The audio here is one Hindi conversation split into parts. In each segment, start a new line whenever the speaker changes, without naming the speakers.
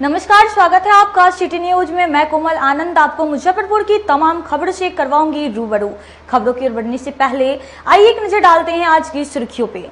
नमस्कार, स्वागत है आपका सिटी न्यूज में। मैं कोमल आनंद आपको मुजफ्फरपुर की तमाम खबरों से करवाऊंगी रूबरू। खबरों की ओर बढ़ने से पहले आइए एक नजर डालते हैं आज की सुर्खियों पे।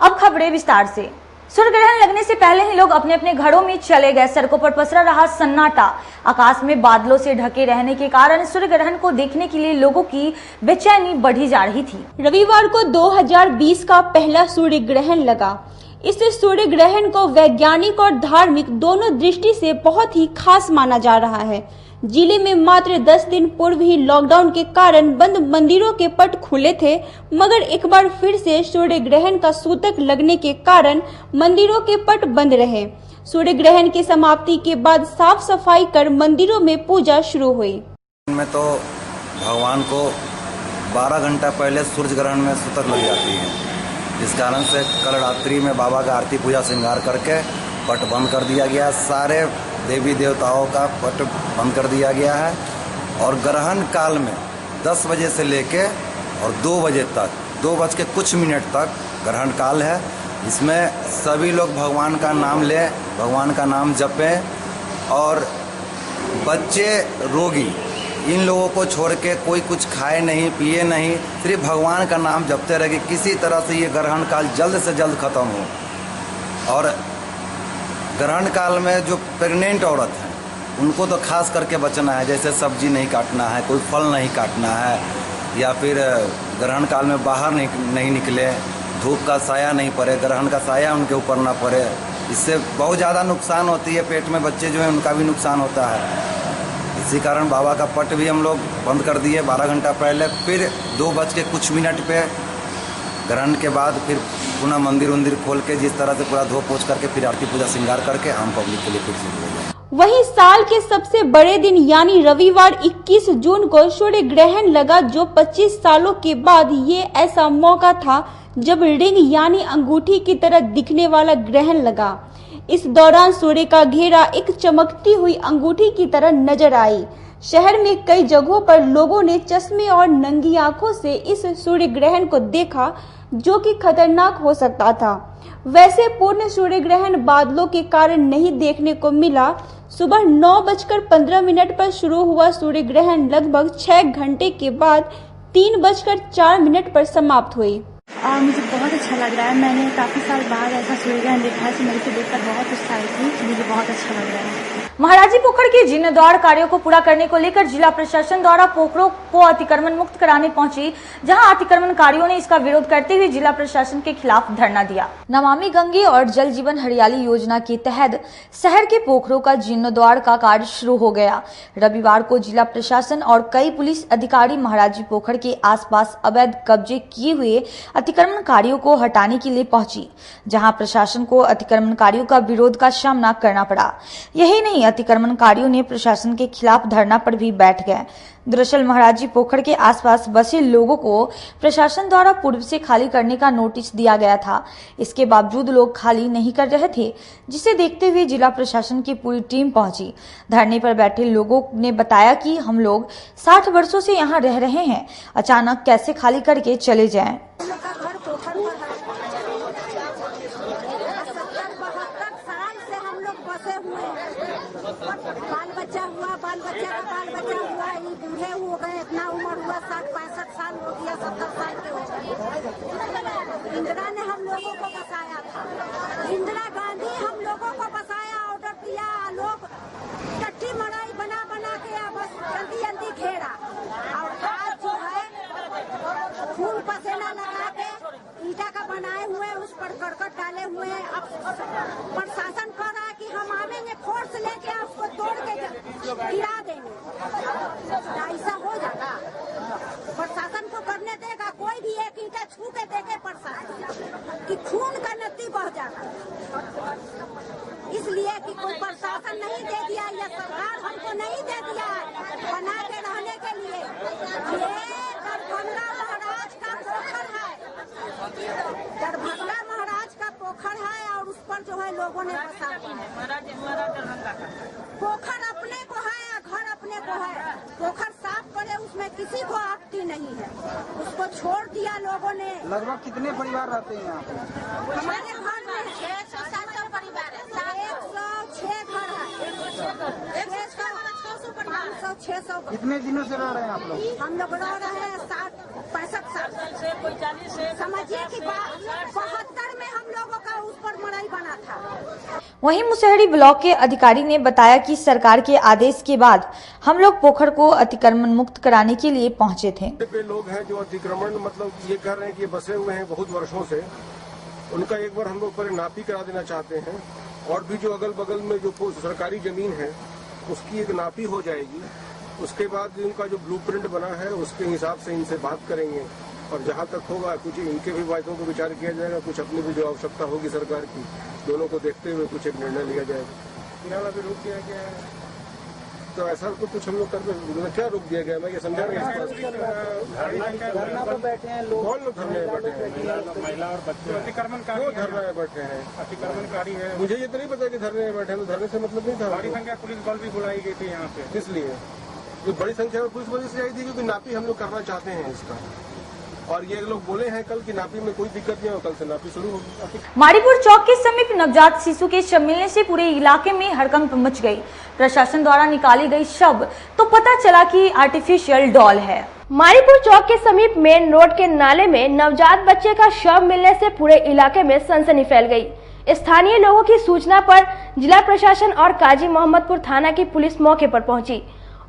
अब खबरें विस्तार से। सूर्य ग्रहण लगने से पहले ही लोग अपने अपने घरों में चले गए। सड़कों पर पसरा रहा सन्नाटा। आकाश में बादलों से ढके रहने के कारण सूर्य ग्रहण को देखने के लिए लोगों की बेचैनी बढ़ी जा रही थी।
रविवार को 2020 का पहला सूर्य ग्रहण लगा। इस सूर्य ग्रहण को वैज्ञानिक और धार्मिक दोनों दृष्टि से बहुत ही खास माना जा रहा है। जिले में मात्र 10 दिन पूर्व ही लॉकडाउन के कारण बंद मंदिरों के पट खुले थे, मगर एक बार फिर से सूर्य ग्रहण का सूतक लगने के कारण मंदिरों के पट बंद रहे। सूर्य ग्रहण की समाप्ति के बाद साफ सफाई कर मंदिरों में पूजा शुरू हुई।
में तो भगवान को 12 घंटा पहले सूर्य ग्रहण में सूतक लग जाती है, जिस कारण से कल रात्रि में बाबा का आरती पूजा श्रृंगार करके पट बंद कर दिया गया। सारे देवी देवताओं का पट बंद कर दिया गया है और ग्रहण काल में 10 बजे से लेके और 2 बजे तक 2 बज के कुछ मिनट तक ग्रहण काल है। इसमें सभी लोग भगवान का नाम लें, भगवान का नाम जपें और बच्चे, रोगी, इन लोगों को छोड़ के कोई कुछ खाए नहीं, पिए नहीं, सिर्फ भगवान का नाम जपते रहे। किसी तरह से ये ग्रहण काल जल्द से जल्द खत्म हो। और ग्रहण काल में जो प्रेग्नेंट औरत है उनको तो खास करके बचना है, जैसे सब्जी नहीं काटना है, कोई फल नहीं काटना है, या फिर ग्रहण काल में बाहर नहीं निकले, धूप का साया नहीं पड़े, ग्रहण का साया उनके ऊपर ना पड़े। इससे बहुत ज़्यादा नुकसान होती है, पेट में बच्चे जो हैं उनका भी नुकसान होता है। इसी कारण बाबा का पट भी हम लोग बंद कर दिए 12 घंटा पहले। फिर 2 बज के कुछ मिनट पे ग्रहण के बाद फिर पुनः मंदिर खोल के जिस तरह से पूरा धो पोछ करके फिर आरती पूजा श्रृंगार करके आम पब्लिक के लिए फिर शुरू हो गया।
वहीं साल के सबसे बड़े दिन यानी रविवार 21 जून को सूर्य ग्रहण लगा, जो 25 सालों के बाद ये ऐसा मौका था जब रिंग यानी अंगूठी की तरह दिखने वाला ग्रहण लगा। इस दौरान सूर्य का घेरा एक चमकती हुई अंगूठी की तरह नजर आई। शहर में कई जगहों पर लोगों ने चश्मे और नंगी आंखों से इस सूर्य ग्रहण को देखा, जो कि खतरनाक हो सकता था। वैसे पूर्ण सूर्य ग्रहण बादलों के कारण नहीं देखने को मिला। सुबह 9:15 पर शुरू हुआ सूर्य ग्रहण लगभग 6 घंटे के बाद 3:04 पर समाप्त हुई।
मुझे बहुत अच्छा लग रहा है। मैंने काफ़ी साल बाद ऐसा सूर्य ग्रहण देखा है, तो मेरे को देखकर बहुत उत्साहित हुई। मुझे बहुत अच्छा लग रहा है।
महाराजी पोखर के जीर्णोद्धार कार्यों को पूरा करने को लेकर जिला प्रशासन द्वारा पोखरों को अतिक्रमण मुक्त कराने पहुंची, जहां अतिक्रमणकारियों ने इसका विरोध करते हुए जिला प्रशासन के खिलाफ धरना दिया। नमामि गंगे और जल जीवन हरियाली योजना के तहत शहर के पोखरों का जीर्णोद्धार का कार्य शुरू हो गया। रविवार को जिला प्रशासन और कई पुलिस अधिकारी महाराजी पोखर के आसपास अवैध कब्जे किए हुए अतिक्रमणकारियों को हटाने के लिए पहुंची, जहां प्रशासन को अतिक्रमणकारियों का विरोध का सामना करना पड़ा। यही नहीं, अतिक्रमणकारियों ने प्रशासन के खिलाफ धरना पर भी बैठ गए। दरअसल महाराजी पोखर के आसपास बसे लोगों को प्रशासन द्वारा पूर्व से खाली करने का नोटिस दिया गया था। इसके बावजूद लोग खाली नहीं कर रहे थे, जिसे देखते हुए जिला प्रशासन की पूरी टीम पहुंची। धरने पर बैठे लोगों ने बताया कि हम लोग 60 वर्षों से यहाँ रह रहे हैं, अचानक कैसे खाली करके चले जाएं।
बाल बच्चा हुआ, ये बूढ़े हो गए, इतना उम्र हुआ, 60-65 साल हो गया, 70 साल के हो गए। इंदिरा ने हम लोगों को बसाया था, इंदिरा गांधी हम लोगों को बसाया, ऑर्डर दिया, लोग टट्टी मड़ाई बना के बस जल्दी घेरा। और आज जो है खून पसीना लगा के ईटा का बनाए हुए, उस पर करकट डाले हुए हैं। अब प्रशासन कह रहा है कि हम आवेंगे, फोर्स लेके उसको तोड़ के गिरा देंगे। ऐसा हो जाएगा? प्रशासन को करने देगा कोई भी एक ईंटा छू के देखे प्रशासन कि खून का नदी बह जाएगा। इसलिए कि कोई प्रशासन नहीं दे दिया, या सरकार हमको नहीं दे दिया बना के रहने के लिए। ये दरभंगा महाराज का पोखर है, दरभंगा महाराज का पोखर है, और उस पर जो है लोगों ने बसा पोखर अपने को है, घर अपने को है। पोखर साफ करे, उसमें किसी को आपत्ति नहीं है, उसको छोड़ दिया लोगों ने।
लगभग कितने परिवार रहते हैं यहाँ पे?
हमारे घर में 600-700 परिवार है, 106 घर है। 600।
कितने दिनों से रह रहे हैं आप लोग?
हम लोग रह रहे हैं 65 साल से। समझिए कि 72 में हम लोगों का उस पर मड़ई बना था।
वहीं मुसहरी ब्लॉक के अधिकारी ने बताया कि सरकार के आदेश के बाद हम लोग पोखर को अतिक्रमण मुक्त कराने के लिए पहुंचे थे।
पे लोग हैं जो अतिक्रमण मतलब ये कर रहे हैं कि बसे हुए हैं बहुत वर्षों से, उनका एक बार हम लोग पर नापी करा देना चाहते हैं और भी जो अगल बगल में जो सरकारी जमीन है उसकी एक नापी हो जाएगी। उसके बाद उनका जो ब्लूप्रिंट बना है उसके हिसाब से इनसे बात करेंगे और जहां तक होगा कुछ इनके भी वायदों को विचार किया जाएगा, कुछ अपनी भी जो आवश्यकता होगी सरकार की, दोनों को देखते हुए कुछ एक निर्णय लिया जाएगा। फिलहाल अभी रोक दिया गया है, तो ऐसा तो कुछ हम लोग कर क्या रोक दिया गया, मैं ये समझा नहीं।
धरना पर बैठे हैं लोग,
कौन लोग धरने बैठे हैं?
महिला और बच्चे अतिक्रमणकारी
धरने बैठे हैं,
अतिक्रमणकारी है।
मुझे ये तो नहीं पता कि धरने में बैठे हैं, तो धरने से मतलब नहीं था।
बड़ी संख्या पुलिस बल भी बुलाई गई थी यहाँ पे,
इसलिए ये बड़ी संख्या में पुलिस वजह से आई थी क्योंकि नापी हम लोग करना चाहते हैं इसका, और ये लोग बोले हैं कल की नापी में कोई दिक्कत नहीं हो, कल से नापी शुरू होगी।
मारीपुर चौक के समीप नवजात शिशु के शव मिलने से पूरे इलाके में हड़कंप मच गई। प्रशासन द्वारा निकाली गई शव तो पता चला कि आर्टिफिशियल डॉल है।
मारीपुर चौक के समीप मेन रोड के नाले में नवजात बच्चे का शव मिलने से पूरे इलाके में सनसनी फैल गई। स्थानीय लोगों की सूचना पर जिला प्रशासन और काजी मोहम्मदपुर थाना की पुलिस मौके पर पहुंची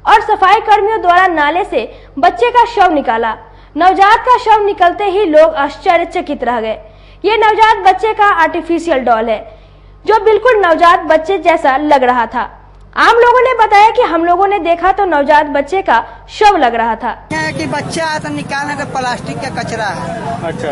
और सफाई कर्मियों द्वारा नाले से बच्चे का शव निकाला। नवजात का शव निकलते ही लोग आश्चर्यचकित रह गए। ये नवजात बच्चे का आर्टिफिशियल डॉल है जो बिल्कुल नवजात बच्चे जैसा लग रहा था। आम लोगों ने बताया कि हम लोगों ने देखा तो नवजात बच्चे का शव लग रहा था।
कि बच्चा तो निकालने का प्लास्टिक का कचरा है।
अच्छा,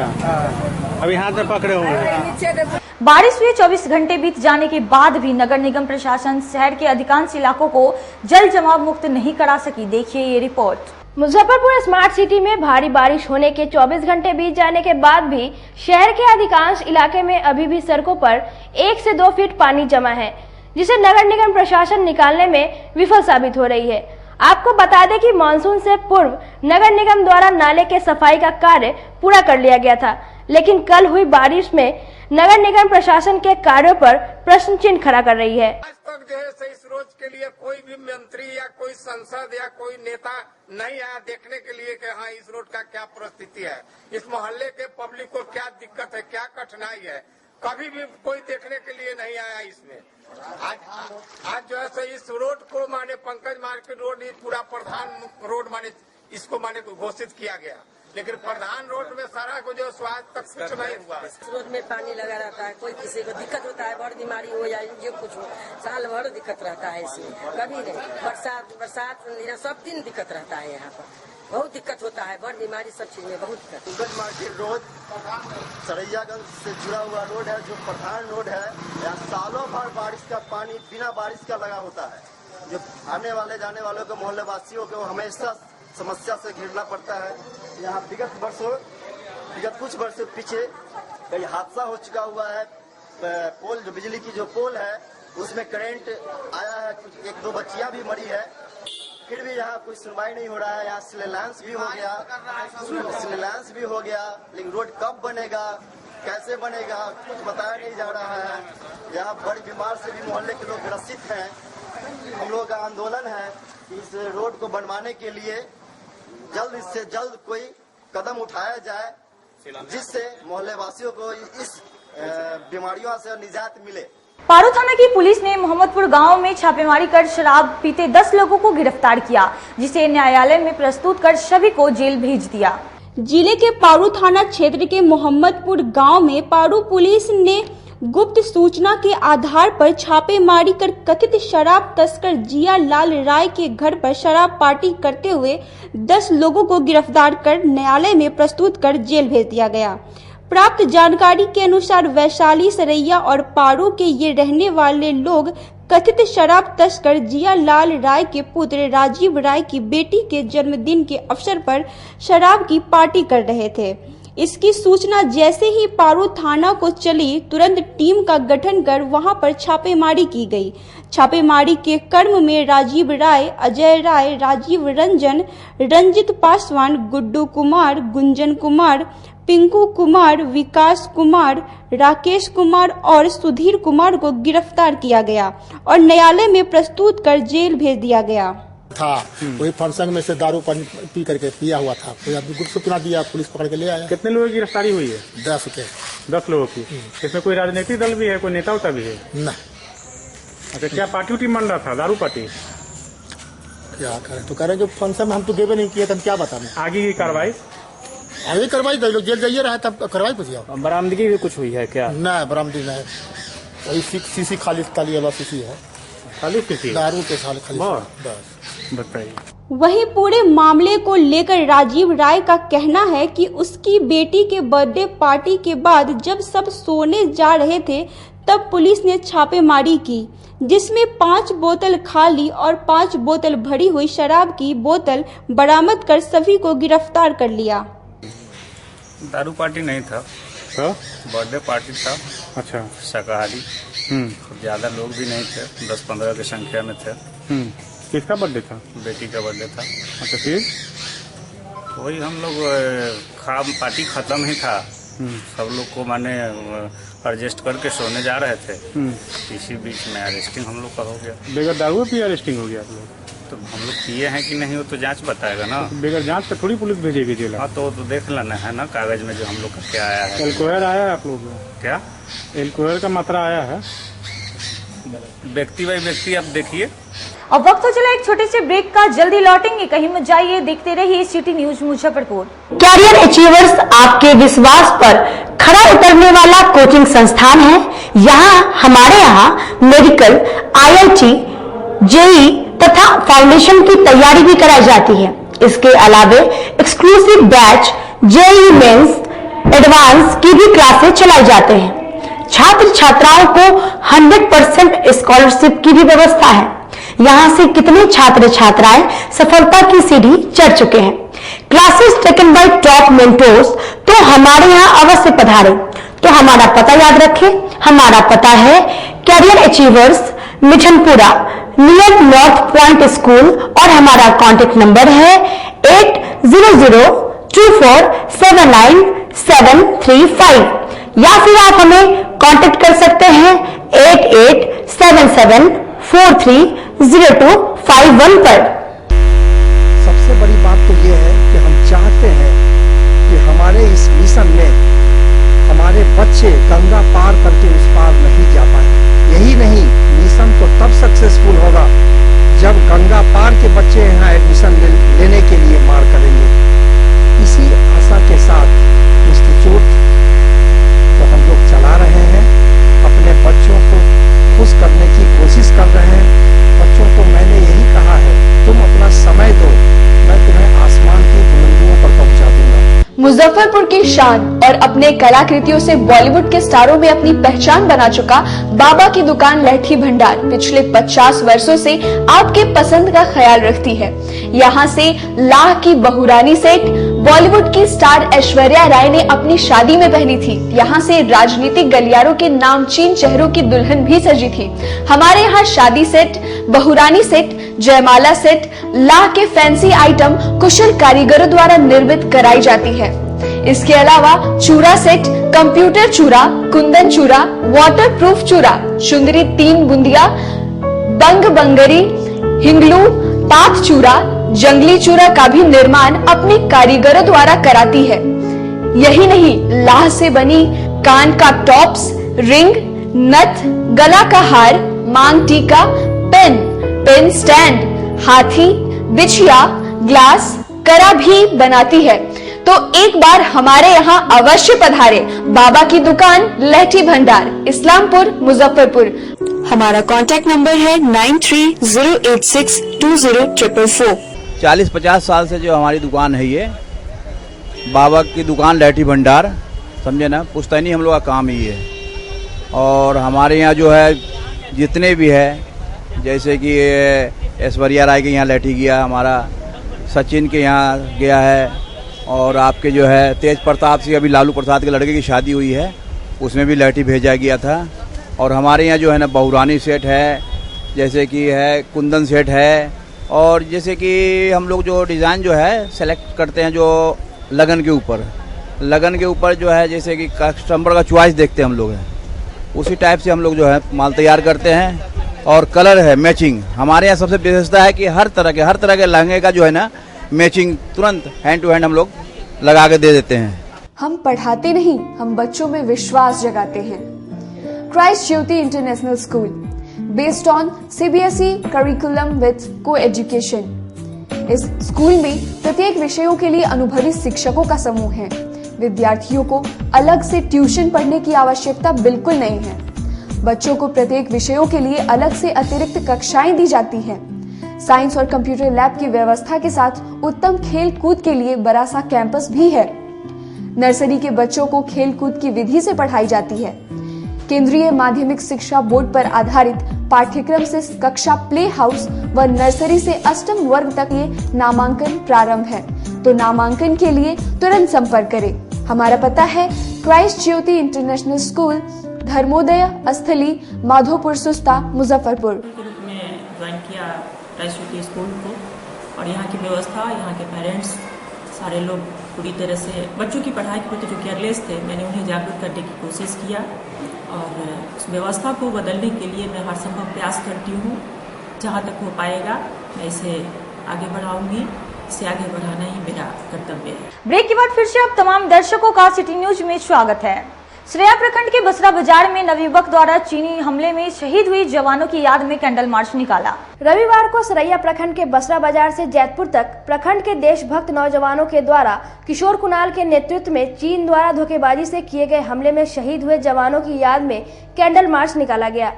अभी हाथ में पकड़े हुए हैं।
बारिश हुए 24 घंटे बीत जाने के बाद भी नगर निगम प्रशासन शहर के अधिकांश इलाकों को जल जमाव मुक्त नहीं करा सकी। देखिए ये रिपोर्ट।
मुजफ्फरपुर स्मार्ट सिटी में भारी बारिश होने के 24 घंटे बीत जाने के बाद भी शहर के अधिकांश इलाके में अभी भी सड़कों पर 1 से 2 फीट पानी जमा है, जिसे नगर निगम प्रशासन निकालने में विफल साबित हो रही है। आपको बता दें कि मानसून से पूर्व नगर निगम द्वारा नाले के सफाई का कार्य पूरा कर लिया गया था, लेकिन कल हुई बारिश में नगर निगम प्रशासन के कार्यों पर प्रश्न चिन्ह खड़ा कर रही है।
आज तक जो है इस रोज के लिए कोई भी मंत्री या कोई सांसद या कोई नेता नहीं आया देखने के लिए कि हाँ इस रोड का क्या परिस्थिति है, इस मोहल्ले के पब्लिक को क्या दिक्कत है, क्या कठिनाई है, कभी भी कोई देखने के लिए नहीं आया इसमें। आज जो है इस रोड को माने पंकज मार्केट रोड पूरा प्रधान रोड माने इसको माने घोषित किया गया, लेकिन प्रधान रोड में सारा को जो स्वास्थ्य तक कुछ नहीं हुआ।
इस रोड में पानी लगा रहता है, कोई किसी को दिक्कत होता है, बड़ बीमारी हो जाए जो कुछ हो, साल भर दिक्कत रहता है इसमें, कभी नहीं। बरसात सब दिन दिक्कत रहता है, यहाँ पर बहुत दिक्कत होता है, बड़ बीमारी सब चीज में बहुत दिक्कत।
पंकज मार्केट रोड सरैयागंज से जुड़ा हुआ रोड है, जो प्रधान रोड है। यहाँ सालों भर बारिश का पानी बिना बारिश का लगा होता है, जो आने वाले जाने वालों को मोहल्ले वासियों को हमेशा समस्या से घिरना पड़ता है। यहाँ विगत कुछ वर्षों पीछे कई हादसा हो चुका हुआ है। पोल जो बिजली की जो पोल है उसमें करंट आया है, कुछ 1-2 बच्चियां भी मरी है, फिर भी यहाँ कोई सुनवाई नहीं हो रहा है। यहाँ शिलान्यास भी हो गया, लेकिन रोड कब बनेगा, कैसे बनेगा, कुछ बताया नहीं जा रहा है। यहाँ बड़ी बीमार से भी मोहल्ले के लोग ग्रसित हैं। हम लोगों का आंदोलन है कि इस रोड को बनवाने के लिए जल्द से जल्द कोई कदम उठाया जाए, जिससे मोहल्ले वासियों को इस बीमारियों से निजात मिले।
पारू थाना की पुलिस ने मोहम्मदपुर गांव में छापेमारी कर शराब पीते 10 लोगों को गिरफ्तार किया, जिसे न्यायालय में प्रस्तुत कर सभी को जेल भेज दिया।
जिले के पारू थाना क्षेत्र के मोहम्मदपुर गांव में पारू पुलिस ने गुप्त सूचना के आधार पर छापेमारी कर कथित शराब तस्कर जिया लाल राय के घर पर शराब पार्टी करते हुए 10 लोगों को गिरफ्तार कर न्यायालय में प्रस्तुत कर जेल भेज दिया गया। प्राप्त जानकारी के अनुसार वैशाली, सरैया और पारू के ये रहने वाले लोग कथित शराब तस्कर जिया लाल राय के पुत्र राजीव राय की बेटी के जन्मदिन के अवसर पर शराब की पार्टी कर रहे थे। इसकी सूचना जैसे ही पारू थाना को चली, तुरंत टीम का गठन कर वहां पर छापेमारी की गई। छापेमारी के क्रम में राजीव राय, अजय राय, राजीव रंजन, रंजित पासवान, गुड्डू कुमार, गुंजन कुमार, पिंकू कुमार, विकास कुमार, राकेश कुमार और सुधीर कुमार को गिरफ्तार किया गया और न्यायालय में प्रस्तुत कर जेल भेज दिया गया।
था। वही फंक्शन में से दारू पानी पी करके पिया हुआ था, कोई आदमी गुट सूचना दिया, पुलिस पकड़ के ले आया।
कितने लोगों की गिरफ्तारी हुई है?
10 के।
10 लोगों की। इसमें कोई राजनीतिक दल भी है, कोई नेता उता भी है?
न।
अच्छा, क्या पार्टी उटी मान रहा था? दारू पार्टी?
क्या करें, तो कह रहे जो फंक्शन में हम तो गेबे नहीं किए, तो हम क्या बताएं।
आगे की कार्रवाई?
आगे कार्रवाई तो लोग जेल जाइए रहा, तब कार्रवाई पूछिए।
बरामदगी भी कुछ हुई है क्या?
न, बरामदगी नहीं। वही सीसी खाली ताली वाला सीसी है,
खाली सीसी
दारू के साल खाली।
बस बताइए।
वहीं पूरे मामले को लेकर राजीव राय का कहना है कि उसकी बेटी के बर्थडे पार्टी के बाद जब सब सोने जा रहे थे तब पुलिस ने छापेमारी की, जिसमें 5 बोतल खाली और 5 बोतल भरी हुई शराब की बोतल बरामद कर सभी को गिरफ्तार कर लिया।
दारू पार्टी नहीं था, बर्थडे पार्टी था।
अच्छा,
शाकाहारी। ज्यादा लोग भी नहीं थे, 10-15 की संख्या में थे।
किसका बर्थडे था?
बेटी का बर्थडे था।
अच्छा, फिर
वही हम लोग पार्टी खत्म ही था, सब लोग को माने एडजस्ट करके सोने जा रहे थे, इसी बीच में अरेस्टिंग हम लोग का हो गया।
बगैर दारू पिए अरेस्टिंग हो गया आप लोग?
तो हम लोग पिए हैं कि नहीं वो तो जांच बताएगा ना।
बगैर जांच पे थोड़ी पुलिस भेजेगी जेल?
हाँ, तो देख लेना है ना कागज में जो हम लोग का क्या आया है।
एल्कोहल आया है आप लोग?
क्या
एल्कोहल का मात्रा आया है?
व्यक्ति बाई व्यक्ति आप देखिए।
अब वक्त हो चला एक छोटे से ब्रेक का, जल्दी लौटेंगे, कहीं मत जाइए, देखते रहिए city news Muzaffarpur.
Career achievers आपके विश्वास पर खरा उतरने वाला कोचिंग संस्थान है। हमारे यहाँ मेडिकल, IIT, JEE तथा फाउंडेशन की तैयारी भी कराई जाती है। इसके अलावे exclusive batch JEE mains, advance की भी क्लासेस चलाई जाते हैं। छात्र छात्राओं को 100% स्कॉलरशिप की भी व्यवस्था है। यहाँ से कितने छात्र छात्राएं सफलता की सीढ़ी चढ़ चुके हैं। Classes taken by top mentors, तो हमारे यहाँ अवश्य पधारें। तो हमारा पता याद रखें, हमारा पता है career achievers, Mithanpura, near north point school, और हमारा कॉन्टेक्ट नंबर है 8002479735, या फिर आप हमें कांटेक्ट कर सकते हैं 8877430251 पर।
सबसे बड़ी बात तो ये है कि हम चाहते हैं कि हमारे इस मिशन में हमारे बच्चे गंगा पार करके उस पार नहीं जा पाए। यही नहीं, मिशन तो तब सक्सेसफुल होगा जब गंगा पार के बच्चे यहाँ एडमिशन लेने के लिए मार करेंगे। इसी आशा के साथ इंस्टीट्यूट तो हम लोग चला रहे हैं, अपने बच्चों को खुश करने की कोशिश कर रहे हैं। बच्चों को मैंने यही कहा है, तुम अपना समय दो, मैं तुम्हें आसमान की बुलंदियों पर पहुंचा दूंगा।
मुजफ्फरपुर की शान और अपने कलाकृतियों से बॉलीवुड के स्टारों में अपनी पहचान बना चुका बाबा की दुकान लहठी भंडार पिछले 50 वर्षों से आपके पसंद का ख्याल रखती है। यहाँ से लाह की बहुरानी सेट बॉलीवुड की स्टार ऐश्वर्या राय ने अपनी शादी में पहनी थी। यहाँ से राजनीतिक गलियारों के नामचीन चेहरों की दुल्हन भी सजी थी। हमारे यहाँ शादी सेट, बहुरानी सेट, जयमाला सेट, लाह के फैंसी आइटम कुशल कारीगरों द्वारा निर्मित कराई जाती है। इसके अलावा चूड़ा सेट, कंप्यूटर चूड़ा, कुंदन चूड़ा, वाटरप्रूफ चूड़ा, चुंदरी 3 बुंदिया, बंग बंगरी, हिंगलू, पात चूड़ा, जंगली चूड़ा का भी निर्माण अपने कारीगरों द्वारा कराती है। यही नहीं, लाह से बनी कान का टॉप्स, रिंग, नथ, गला का हार, मांग टीका, पेन स्टैंड, हाथी, बिछिया, ग्लास, करा भी बनाती है। तो एक बार हमारे यहाँ अवश्य पधारे। बाबा की दुकान लहठी भंडार, इस्लामपुर, मुजफ्फरपुर।
हमारा कांटेक्ट नंबर है 9308620444।
40-50 साल से जो हमारी दुकान है, ये बाबा की दुकान लहठी भंडार, समझे ना, पुश्तैनी हम लोग का काम ही है। और हमारे यहाँ जो है जितने भी है, जैसे कि ऐश्वर्या राय के यहाँ लहठी गया, हमारा सचिन के यहाँ गया है, और आपके जो है तेज प्रताप सिंह, अभी लालू प्रसाद के लड़के की शादी हुई है, उसमें भी लहठी भेजा गया था। और हमारे यहाँ जो है ना बहुरानी सेट है, जैसे कि है कुंदन सेट है, और जैसे कि हम लोग जो डिज़ाइन जो है सेलेक्ट करते हैं जो लगन के ऊपर जो है, जैसे कि कस्टमर का चॉइस देखते हैं हम लोग हैं, उसी टाइप से हम लोग जो है माल तैयार करते हैं। और कलर है मैचिंग। हमारे यहाँ सबसे विशेषता है कि हर तरह के लहंगे का जो है ना मैचिंग तुरंत हैंड टू हैंड हम लोग लगा के दे देते हैं।
हम पढ़ाते नहीं, हम बच्चों में विश्वास जगाते हैं। Christ Jyoti International School, based on CBSE curriculum with co-education. इस स्कूल में प्रत्येक विषयों के लिए अनुभवी शिक्षकों का समूह है। विद्यार्थियों को अलग से ट्यूशन पढ़ने की आवश्यकता बिल्कुल नहीं है। बच्चों को प्रत्येक विषयों के लिए अलग से अतिरिक्त कक्षाएं दी जाती हैं। साइंस और कंप्यूटर लैब की व्यवस्था के साथ उत्तम खेल कूद के लिए बड़ा सा कैंपस भी है। नर्सरी के बच्चों को खेल कूद की विधि से पढ़ाई जाती है। केंद्रीय माध्यमिक शिक्षा बोर्ड पर आधारित पाठ्यक्रम से कक्षा प्ले हाउस व नर्सरी से अष्टम वर्ग तक ये नामांकन प्रारंभ है। तो नामांकन के लिए तुरंत संपर्क करें। हमारा पता है Christ Jyoti International school, Dharmodaya स्थली, माधोपुर सुस्ता, मुजफ्फरपुर।
ज्वाइन किया क्राइस्ट ज्योति स्कूल को, और यहाँ की व्यवस्था, यहाँ के पेरेंट्स सारे लोग पूरी तरह से बच्चों की पढ़ाई के प्रति जो केयरलेस थे, मैंने उन्हें जागरूक करने की कोशिश किया और उस व्यवस्था को बदलने के लिए मैं हर संभव प्रयास करती हूँ। जहाँ तक हो पाएगा मैं इसे आगे बढ़ाऊंगी। इसे आगे बढ़ाना ही मेरा कर्तव्य है।
ब्रेक के बाद फिर से अब तमाम दर्शकों का सिटी न्यूज में स्वागत है। सरेया प्रखंड के बसरा बाजार में नवयुवक द्वारा चीनी हमले में शहीद हुई जवानों की याद में कैंडल मार्च निकाला।
रविवार को सरेया प्रखंड के बसरा बाजार से जैतपुर तक प्रखंड के देशभक्त नौजवानों के द्वारा किशोर कुणाल के नेतृत्व में चीन द्वारा धोखेबाजी से किए गए हमले में शहीद हुए जवानों की याद में कैंडल मार्च निकाला गया।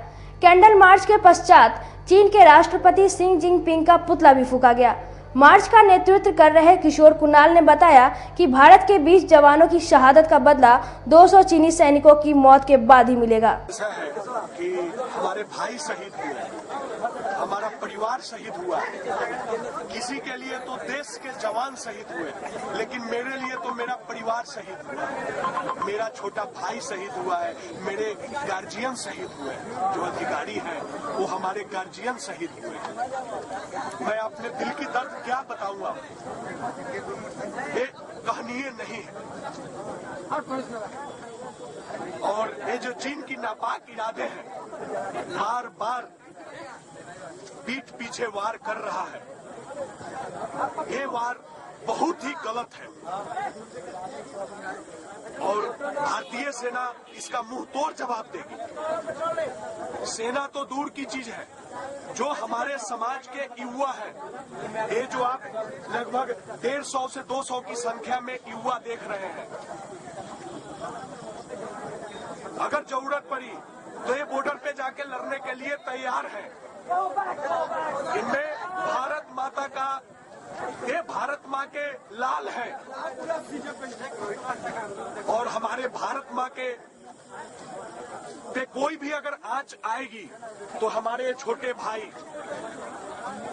कैंडल मार्च के पश्चात चीन के राष्ट्रपति शी जिनपिंग का पुतला भी फूंका गया। मार्च का नेतृत्व कर रहे किशोर कुणाल ने बताया कि भारत के 20 जवानों की शहादत का बदला 200 चीनी सैनिकों की मौत के बाद ही मिलेगा।
ऐसा है कि हमारे भाई शहीद हुए, हमारा परिवार शहीद हुआ, किसी के लिए तो देश के जवान शहीद हुए, लेकिन मेरे लिए तो मेरा परिवार शहीद हुआ, मेरा छोटा भाई शहीद हुआ है, मेरे गार्जियन शहीद हुए, जो अधिकारी हैं वो हमारे गार्जियन शहीद हुए। मैं अपने दिल की दर्द क्या बताऊंगा, ये कहानियां नहीं है। और ये जो चीन की नापाक इरादे हैं, बार बार पीठ पीछे वार कर रहा है, ये वार बहुत ही गलत है और भारतीय सेना इसका मुंह तोड़ जवाब देगी। सेना तो दूर की चीज है, जो हमारे समाज के युवा है, ये जो आप लगभग 150 से 200 की संख्या में युवा देख रहे हैं, अगर जरूरत पड़ी तो ये बॉर्डर पे जाके लड़ने के लिए तैयार हैं। इनमें भारत माता का, ये भारत माँ के लाल हैं और हमारे भारत माँ के पे कोई भी अगर आंच आएगी तो हमारे छोटे भाई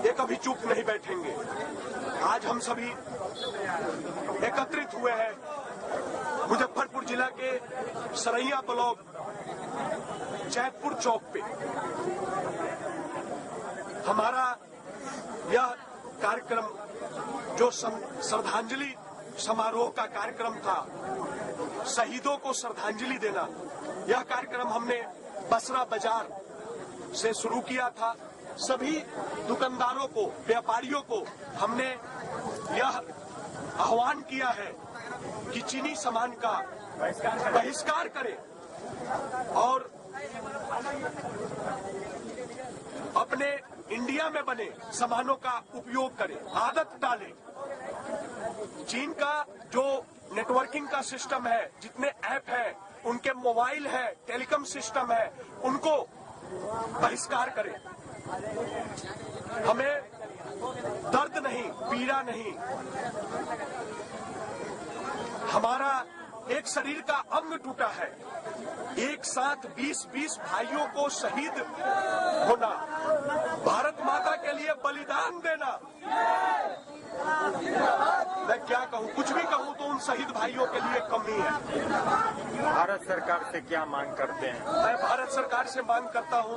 ये कभी चुप नहीं बैठेंगे। आज हम सभी एकत्रित हुए हैं मुजफ्फरपुर जिला के सरैया ब्लॉक जैतपुर चौक पे। हमारा यह कार्यक्रम जो श्रद्धांजलि समारोह का कार्यक्रम था, शहीदों को श्रद्धांजलि देना, यह कार्यक्रम हमने बसरा बाजार से शुरू किया था। सभी दुकानदारों को, व्यापारियों को हमने यह आह्वान किया है कि चीनी सामान का बहिष्कार करें और अपने इंडिया में बने सामानों का उपयोग करें, आदत डालें। चीन का जो नेटवर्किंग का सिस्टम है, जितने ऐप है, उनके मोबाइल है, टेलीकॉम सिस्टम है, उनको बहिष्कार करें। हमें दर्द नहीं, पीड़ा नहीं, हमारा एक शरीर का अंग टूटा है, एक साथ 20-20 भाइयों को शहीद होना, भारत माता के लिए बलिदान देना, मैं क्या कहूँ, कुछ भी कहूँ तो उन शहीद भाइयों के लिए कमी है।
भारत सरकार से क्या मांग करते हैं?
मैं भारत सरकार से मांग करता हूं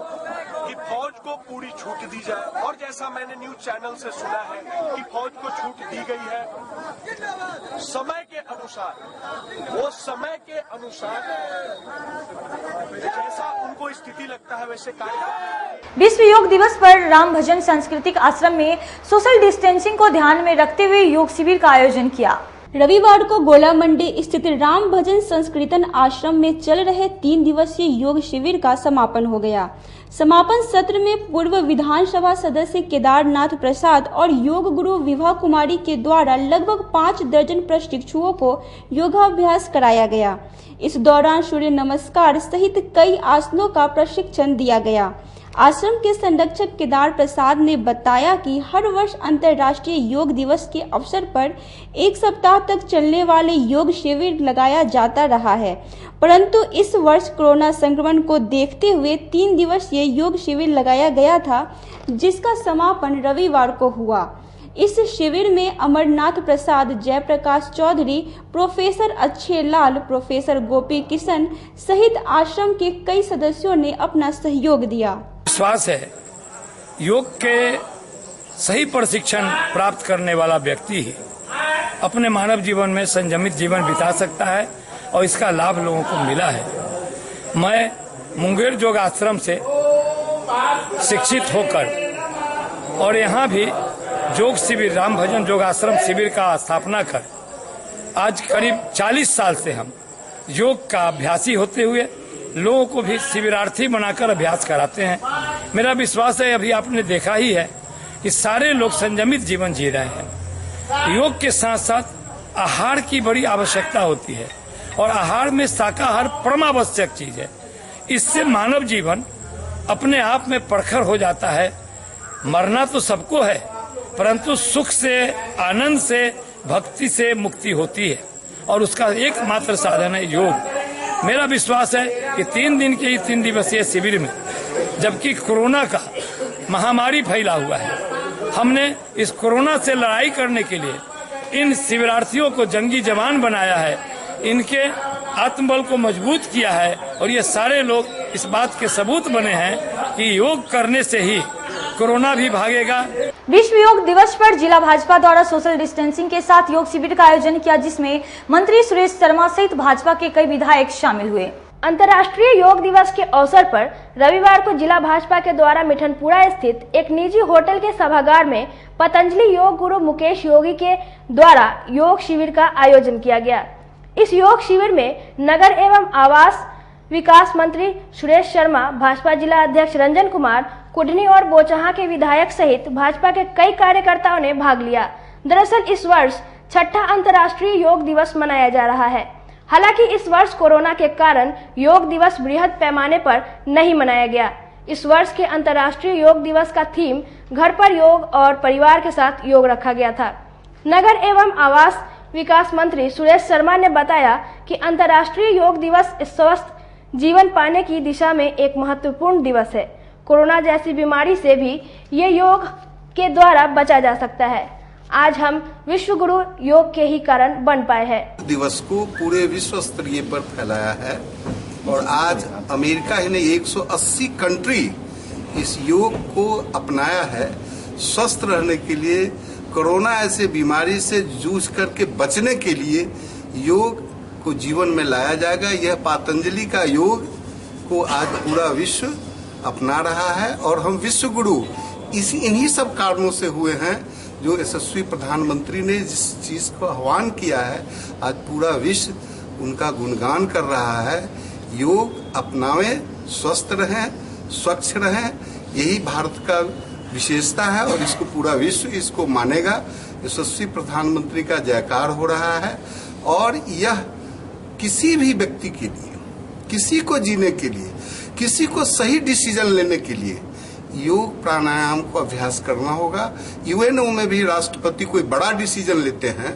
कि फौज को पूरी छूट दी जाए, और जैसा मैंने न्यूज चैनल से सुना है कि फौज को छूट दी गई है समय के अनुसार, वो समय के अनुसार जैसा उनको स्थिति लगता है वैसे कार्य।
विश्व योग दिवस पर राम भजन सांस्कृतिक आश्रम में सोशल डिस्टेंसिंग को ध्यान में रखते हुए योग शिविर का आयोजन किया।
रविवार को गोला मंडी स्थित राम भजन संस्कृतन आश्रम में चल रहे 3 दिवसीय योग शिविर का समापन हो गया। समापन सत्र में पूर्व विधानसभा सदस्य केदारनाथ प्रसाद और योग गुरु विभा कुमारी के द्वारा लगभग 5 दर्जन प्रशिक्षुओं को योगाभ्यास कराया गया। इस दौरान सूर्य नमस्कार सहित कई आसनों का प्रशिक्षण दिया गया। आश्रम के संरक्षक केदार प्रसाद ने बताया कि हर वर्ष अंतर्राष्ट्रीय योग दिवस के अवसर पर 1 सप्ताह तक चलने वाले योग शिविर लगाया जाता रहा है, परंतु इस वर्ष कोरोना संक्रमण को देखते हुए 3 दिवसीय योग शिविर लगाया गया था, जिसका समापन रविवार को हुआ। इस शिविर में अमरनाथ प्रसाद, जयप्रकाश चौधरी, प्रोफेसर अच्छे लाल, प्रोफेसर गोपी किशन सहित आश्रम के कई सदस्यों ने अपना सहयोग दिया।
विश्वास है योग के सही प्रशिक्षण प्राप्त करने वाला व्यक्ति ही अपने मानव जीवन में संयमित जीवन बिता सकता है और इसका लाभ लोगों को मिला है। मैं मुंगेर योग आश्रम से शिक्षित होकर और यहाँ भी योग शिविर राम भजन योग आश्रम शिविर का स्थापना कर आज करीब 40 साल से हम योग का अभ्यासी होते हुए लोगों को भी शिविरार्थी बनाकर अभ्यास कराते हैं। मेरा विश्वास है, अभी आपने देखा ही है कि सारे लोग संयमित जीवन जी रहे हैं। योग के साथ साथ आहार की बड़ी आवश्यकता होती है और आहार में शाकाहार परमावश्यक चीज है। इससे मानव जीवन अपने आप में प्रखर हो जाता है। मरना तो सबको है, परंतु सुख से, आनंद से, भक्ति से मुक्ति होती है और उसका एकमात्र साधन है योग। मेरा विश्वास है कि 3 दिन के 3 दिवसीय शिविर में, जबकि कोरोना का महामारी फैला हुआ है, हमने इस कोरोना से लड़ाई करने के लिए इन शिविरार्थियों को जंगी जवान बनाया है, इनके आत्मबल को मजबूत किया है और ये सारे लोग इस बात के सबूत बने हैं कि योग करने से ही कोरोना भी भागेगा।
विश्व योग दिवस पर जिला भाजपा द्वारा सोशल डिस्टेंसिंग के साथ योग शिविर का आयोजन किया, जिसमें मंत्री सुरेश शर्मा सहित भाजपा के कई विधायक शामिल हुए।
अंतर्राष्ट्रीय योग दिवस के अवसर पर रविवार को जिला भाजपा के द्वारा मिठनपुरा स्थित एक निजी होटल के सभागार में पतंजलि योग गुरु मुकेश योगी के द्वारा योग शिविर का आयोजन किया गया। इस योग शिविर में नगर एवं आवास विकास मंत्री सुरेश शर्मा, भाजपा जिला अध्यक्ष रंजन कुमार, कुडनी और बोचहा के विधायक सहित भाजपा के कई कार्यकर्ताओं ने भाग लिया। दरअसल इस वर्ष 6ठा अंतर्राष्ट्रीय योग दिवस मनाया जा रहा है। हालांकि इस वर्ष कोरोना के कारण योग दिवस बृहद पैमाने पर नहीं मनाया गया। इस वर्ष के अंतर्राष्ट्रीय योग दिवस का थीम घर पर योग और परिवार के साथ योग रखा गया था। नगर एवं आवास विकास मंत्री सुरेश शर्मा ने बताया कि अंतर्राष्ट्रीय योग दिवस स्वस्थ जीवन पाने की दिशा में एक महत्वपूर्ण दिवस है। कोरोना जैसी बीमारी से भी ये योग के द्वारा बचा जा सकता है। आज हम विश्व गुरु योग के ही कारण बन पाए हैं।
दिवस को पूरे विश्व स्तरीय पर फैलाया है और आज अमेरिका ही ने 180 कंट्री इस योग को अपनाया है। स्वस्थ रहने के लिए, कोरोना ऐसे बीमारी से जूझ करके बचने के लिए योग को जीवन में लाया जाएगा। यह पतंजलि का योग को आज पूरा विश्व अपना रहा है और हम विश्व गुरु इन्हीं सब कारणों से हुए हैं जो यशस्वी प्रधानमंत्री ने जिस चीज को आह्वान किया है, आज पूरा विश्व उनका गुणगान कर रहा है। योग अपनावें, स्वस्थ रहें, स्वच्छ रहें, यही भारत का विशेषता है और इसको पूरा विश्व इसको मानेगा। यशस्वी प्रधानमंत्री का जयकार हो रहा है और यह किसी भी व्यक्ति के लिए, किसी को जीने के लिए, किसी को सही डिसीजन लेने के लिए योग प्राणायाम को अभ्यास करना होगा। यूएनओ में भी राष्ट्रपति कोई बड़ा डिसीजन लेते हैं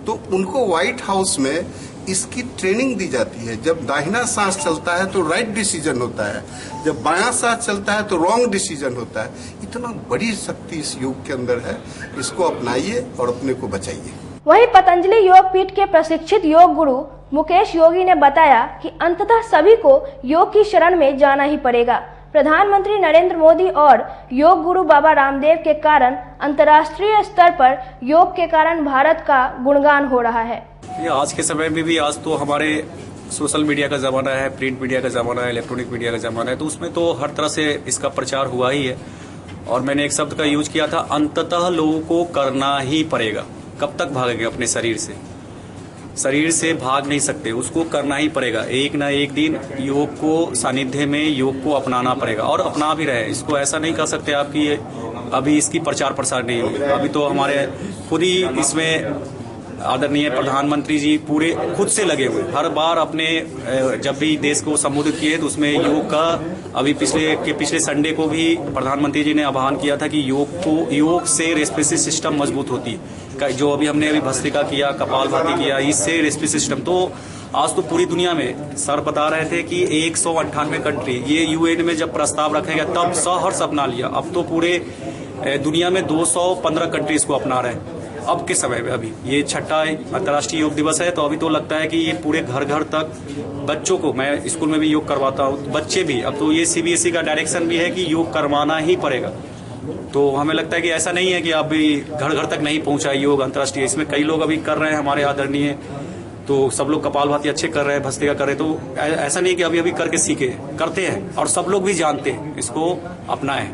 तो उनको व्हाइट हाउस में इसकी ट्रेनिंग दी जाती है। जब दाहिना सांस चलता है तो राइट डिसीजन होता है, जब बायां सांस चलता है तो रॉन्ग डिसीजन होता है। इतना बड़ी शक्ति इस योग के अंदर है, इसको अपनाइए और अपने को बचाइए।
वहीं पतंजलि योग पीठ के प्रशिक्षित योग गुरु मुकेश योगी ने बताया कि अंततः सभी को योग की शरण में जाना ही पड़ेगा। प्रधानमंत्री नरेंद्र मोदी और योग गुरु बाबा रामदेव के कारण अंतर्राष्ट्रीय स्तर पर योग के कारण भारत का गुणगान हो रहा है।
ये आज के समय में भी, आज तो हमारे सोशल मीडिया का ज़माना है, प्रिंट मीडिया का ज़माना है, इलेक्ट्रॉनिक मीडिया का ज़माना है, तो उसमें तो हर तरह से इसका प्रचार हुआ ही है। और मैंने एक शब्द का यूज किया था, अंततः लोगों को करना ही पड़ेगा। कब तक भागेंगे अपने शरीर से? शरीर से भाग नहीं सकते, उसको करना ही पड़ेगा। एक ना एक दिन योग को सानिध्य में योग को अपनाना पड़ेगा और अपना भी रहे। इसको ऐसा नहीं कह सकते आप कि अभी इसकी प्रचार प्रसार नहीं होगी। अभी तो हमारे खुद ही इसमें आदरणीय प्रधानमंत्री जी पूरे खुद से लगे हुए, हर बार अपने जब भी देश को संबोधित किए तो उसमें योग का, अभी पिछले संडे को भी प्रधानमंत्री जी ने आह्वान किया था कि योग से रेस्पिरेटरी सिस्टम मजबूत होती है। जो अभी भस्त्रिका किया, कपालभाति किया, इससे रेस्पिरेटरी सिस्टम, तो आज तो पूरी दुनिया में सर बता रहे थे कि 198 कंट्री ये यूएन में जब प्रस्ताव रखेगा तब सहर्ष अपना लिया। अब तो पूरे दुनिया में 215 कंट्री इसको अपना रहे हैं। अब के समय में अभी ये 6ठा अंतर्राष्ट्रीय योग दिवस है, तो अभी तो लगता है कि ये पूरे घर घर तक बच्चों को, मैं स्कूल में भी योग करवाता हूँ, बच्चे भी, अब तो ये सीबीएसई का डायरेक्शन भी है कि योग करवाना ही पड़ेगा। तो हमें लगता है कि ऐसा नहीं है कि अभी घर घर तक नहीं पहुंचा योग अंतर्राष्ट्रीय, इसमें कई लोग अभी कर रहे हैं हमारे आदरणीय, तो सब लोग कपालभाति अच्छे कर रहे हैं, भस्त्रिका कर रहे हैं, तो ऐसा नहीं कि अभी करके सीखे, करते हैं और सब लोग भी जानते हैं, इसको अपनाएं।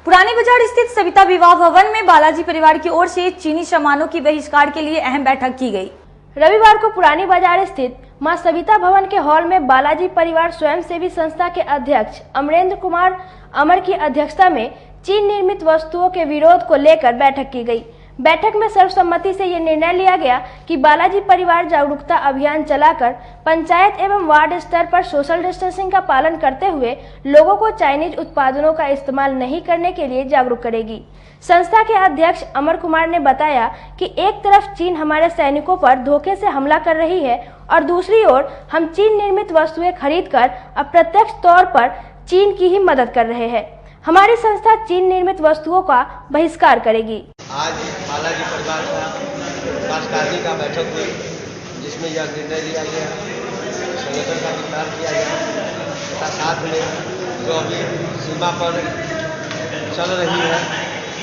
पुरानी बाजार स्थित सविता विवाह भवन में बालाजी परिवार की ओर से चीनी सामानों की बहिष्कार के लिए अहम बैठक की गई।
रविवार को पुरानी बाजार स्थित मां सविता भवन के हॉल में बालाजी परिवार स्वयंसेवी संस्था के अध्यक्ष अमरेंद्र कुमार अमर की अध्यक्षता में चीन निर्मित वस्तुओं के विरोध को लेकर बैठक की गई। बैठक में सर्वसम्मति से ये निर्णय लिया गया कि बालाजी परिवार जागरूकता अभियान चलाकर पंचायत एवं वार्ड स्तर पर सोशल डिस्टेंसिंग का पालन करते हुए लोगों को चाइनीज उत्पादनों का इस्तेमाल नहीं करने के लिए जागरूक करेगी। संस्था के अध्यक्ष अमर कुमार ने बताया कि एक तरफ चीन हमारे सैनिकों पर धोखे से हमला कर रही है और दूसरी ओर हम चीन निर्मित वस्तुएं खरीदकर अप्रत्यक्ष तौर पर चीन की ही मदद कर रहे हैं। हमारी संस्था चीन निर्मित वस्तुओं का बहिष्कार करेगी।
आज बालाजी परिवार का कार्यकारिणी का बैठक हुई, जिसमें यह निर्णय लिया गया, संगठन का विस्तार किया गया तथा साथ में जो अभी सीमा पर चल रही है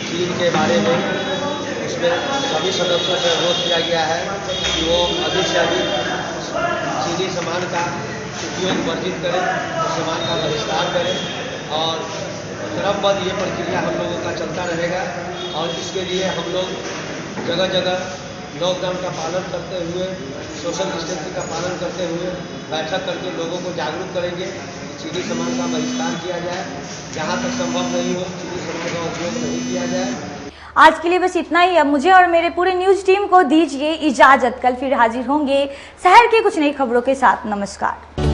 चीन के बारे में, उसमें सभी सदस्यों से अनुरोध किया गया है कि वो अधिक से अधिक चीनी सामान का उपयोग वर्जित करें, उस सामान का बहिष्कार करें और क्रमबद्ध ये प्रक्रिया हम लोगों का चलता रहेगा। और इसके लिए हम लोग जगह जगह लॉकडाउन का पालन करते हुए, सोशल डिस्टेंसिंग का पालन करते हुए बैठक करके लोगों को जागरूक करेंगे कि चीनी सामान का बहिष्कार किया जाए, जहाँ तक संभव नहीं हो चीनी सामान का उपयोग नहीं किया जाए।
आज के लिए बस इतना ही। अब मुझे और मेरे पूरे न्यूज टीम को दीजिए इजाजत। कल फिर हाजिर होंगे शहर की कुछ नई खबरों के साथ। नमस्कार।